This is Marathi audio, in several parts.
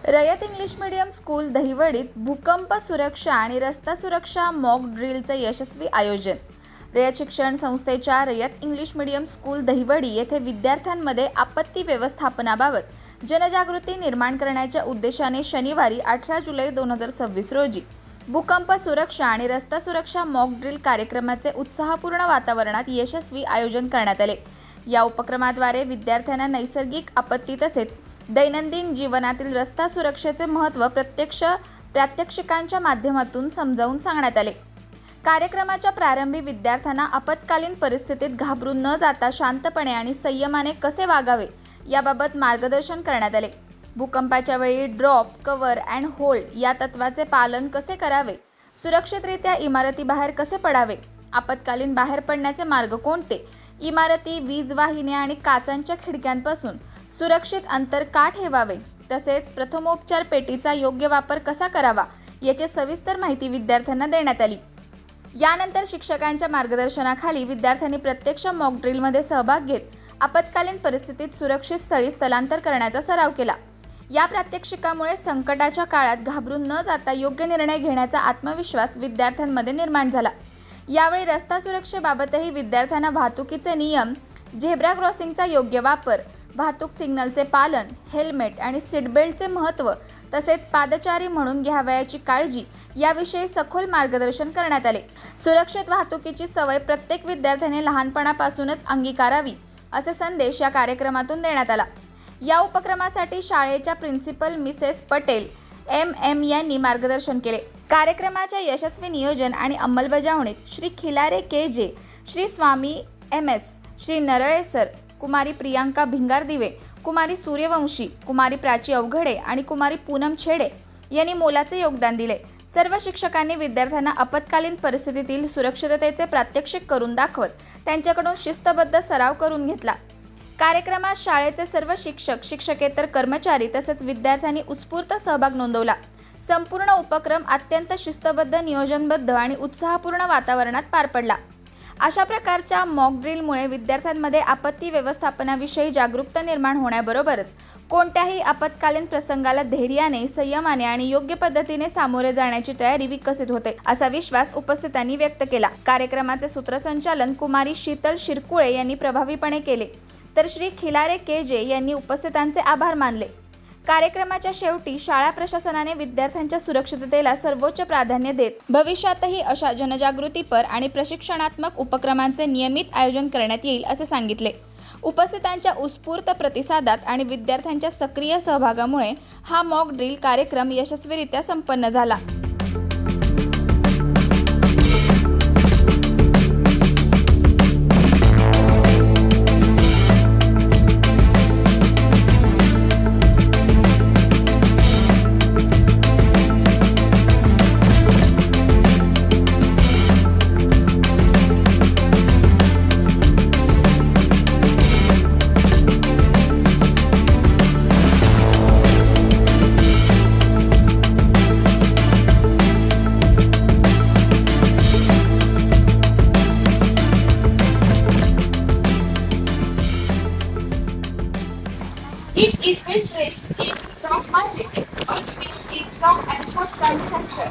रयत इंग्लिश मीडियम स्कूल दहिवडीत भूकंप सुरक्षा आणि रस्ता सुरक्षा मॉक ड्रिलचे यशस्वी आयोजन। रयत शिक्षण संस्थेच्या रयत इंग्लिश मीडियम स्कूल दहिवडी येथे विद्यार्थ्यांमध्ये आपत्ती व्यवस्थापनाबाबत जनजागृती निर्माण करण्याच्या उद्देशाने शनिवारी 18 जुलै 2026 रोजी भूकंप सुरक्षा आणि रस्ता सुरक्षा मॉक ड्रिल कार्यक्रमाचे उत्साहपूर्ण वातावरणात यशस्वी आयोजन करण्यात आले। या उपक्रमाद्वारे विद्यार्थ्यांना नैसर्गिक आपत्ती तसेच दैनंदिन जीवनातील रस्ता सुरक्षेचे महत्त्व प्रात्यक्षिकांच्या माध्यमातून समजावून सांगण्यात आले। कार्यक्रमाच्या प्रारंभी विद्यार्थ्यांना आपत्कालीन परिस्थितीत घाबरून न जाता शांतपणे आणि संयमाने कसे वागावे याबाबत मार्गदर्शन करण्यात आले। भूकंपाच्या वेळी ड्रॉप, कव्हर अँड होल्ड या तत्वाचे पालन कसे करावे, सुरक्षितरित्या इमारतीबाहेर कसे पडावे, आपत्कालीन बाहेर पडण्याचे मार्ग कोणते, इमारती, वीज वाहिन्या आणि काचांच्या खिडक्यांपासून सुरक्षित अंतर का ठेवावे, तसेच प्रथमोपचार पेटीचा योग्य वापर कसा करावा याची सविस्तर माहिती विद्यार्थ्यांना देण्यात आली। यानंतर शिक्षकांच्या मार्गदर्शनाखाली विद्यार्थ्यांनी प्रत्यक्ष मॉक ड्रिलमध्ये सहभाग घेत आपत्कालीन परिस्थितीत सुरक्षित स्थळी स्थलांतर करण्याचा सराव केला। या प्रात्यक्षिकामुळे संकटाच्या काळात घाबरून न जाता योग्य निर्णय घेण्याचा आत्मविश्वास विद्यार्थ्यांमध्ये निर्माण झाला। यावेळी रस्ता सुरक्षेबाबतही विद्यार्थ्यांना वाहतुकीचे नियम, झेब्रा क्रॉसिंगचा योग्य वापर, वाहतूक सिग्नलचे पालन, हेल्मेट आणि सीट बेल्टचे महत्त्व तसेच पादचारी म्हणून घ्यावयाची काळजी याविषयी सखोल मार्गदर्शन करण्यात आले। सुरक्षित वाहतुकीची सवय प्रत्येक विद्यार्थ्याने लहानपणापासूनच अंगीकारावी असे संदेश या कार्यक्रमातून देण्यात आला। या उपक्रमासाठी शाळेच्या प्रिन्सिपल मिसेस पटेल MM यांनी मार्गदर्शन केले। कार्यक्रमाच्या यशस्वी नियोजन आणि अंमलबजावणीत Shri Khilare KJ, Shri Swami MS, Shri Narale sir, कुमारी प्रियांका भिंगारदिवे, कुमारी सूर्यवंशी, कुमारी प्राची अवघडे आणि कुमारी पूनम छेडे यांनी मोलाचे योगदान दिले। सर्व शिक्षकांनी विद्यार्थ्यांना आपत्कालीन परिस्थितीतील सुरक्षिततेचे प्रात्यक्षिक करून दाखवत त्यांच्याकडून शिस्तबद्ध सराव करून घेतला। कार्यक्रमात शाळेचे सर्व शिक्षक, शिक्षकेतर कर्मचारी तसेच विद्यार्थ्यांनी उत्स्फूर्त सहभाग नोंदवला। संपूर्ण उपक्रम अत्यंत शिस्तबद्ध, नियोजनबद्ध आणि उत्साहपूर्ण वातावरणात पार पडला। अशा प्रकारच्या मॉक ड्रिलमुळे विद्यार्थ्यांमध्ये आपत्ती व्यवस्थापनाविषयी जागरूकता निर्माण होण्याबरोबरच कोणत्याही आपत्कालीन प्रसंगाला धैर्याने, संयमाने आणि योग्य पद्धतीने सामोरे जाण्याची तयारी विकसित होते असा विश्वास उपस्थितांनी व्यक्त केला। कार्यक्रमाचे सूत्रसंचालन कुमारी शीतल शिरकुळे यांनी प्रभावीपणे केले, तर श्री खिलारे KJ यांनी उपस्थितांचे आभार मानले। कार्यक्रमाच्या शेवटी शाळा प्रशासनाने विद्यार्थ्यांच्या सुरक्षिततेला सर्वोच्च प्राधान्य देत भविष्यातही अशा जनजागृतीपर आणि प्रशिक्षणात्मक उपक्रमांचे नियमित आयोजन करण्यात येईल असे सांगितले। उपस्थितांच्या उत्स्फूर्त प्रतिसादात आणि विद्यार्थ्यांच्या सक्रिय सहभागामुळे हा मॉक ड्रिल कार्यक्रम यशस्वीरित्या संपन्न झाला। It is well traced in rock passage. Earthquake is strong and short-term disaster.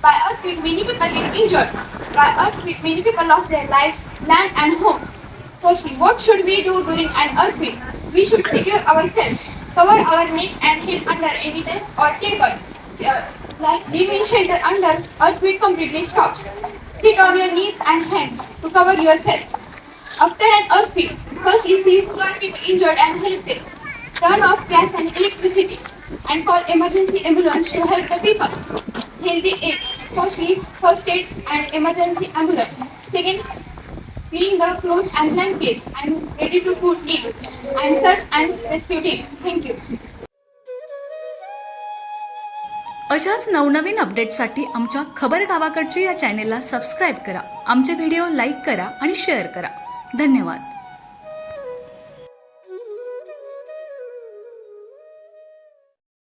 By earthquake, many people get injured. By earthquake, many people lost their lives, land and homes. Firstly, what should we do during an earthquake? We should secure ourselves, cover our neck and head under any desk or table. Like leaving shelter under earthquake completely stops. Sit on your knees and hands to cover yourself. After an earthquake, firstly see who are people injured and help them. Turn off gas and electricity and call emergency ambulance to help the people. Healthy aids, first aid and emergency ambulance. Second, clean the clothes and blankets and ready to food eat and search and rescue teams. Thank you. अशाच नवनवीन अपडेट्ससाठी आमच्या खबर गावाकडची या चॅनेलला सबस्क्राईब करा, आमचे व्हिडिओ लाईक करा आणि शेअर करा। धन्यवाद।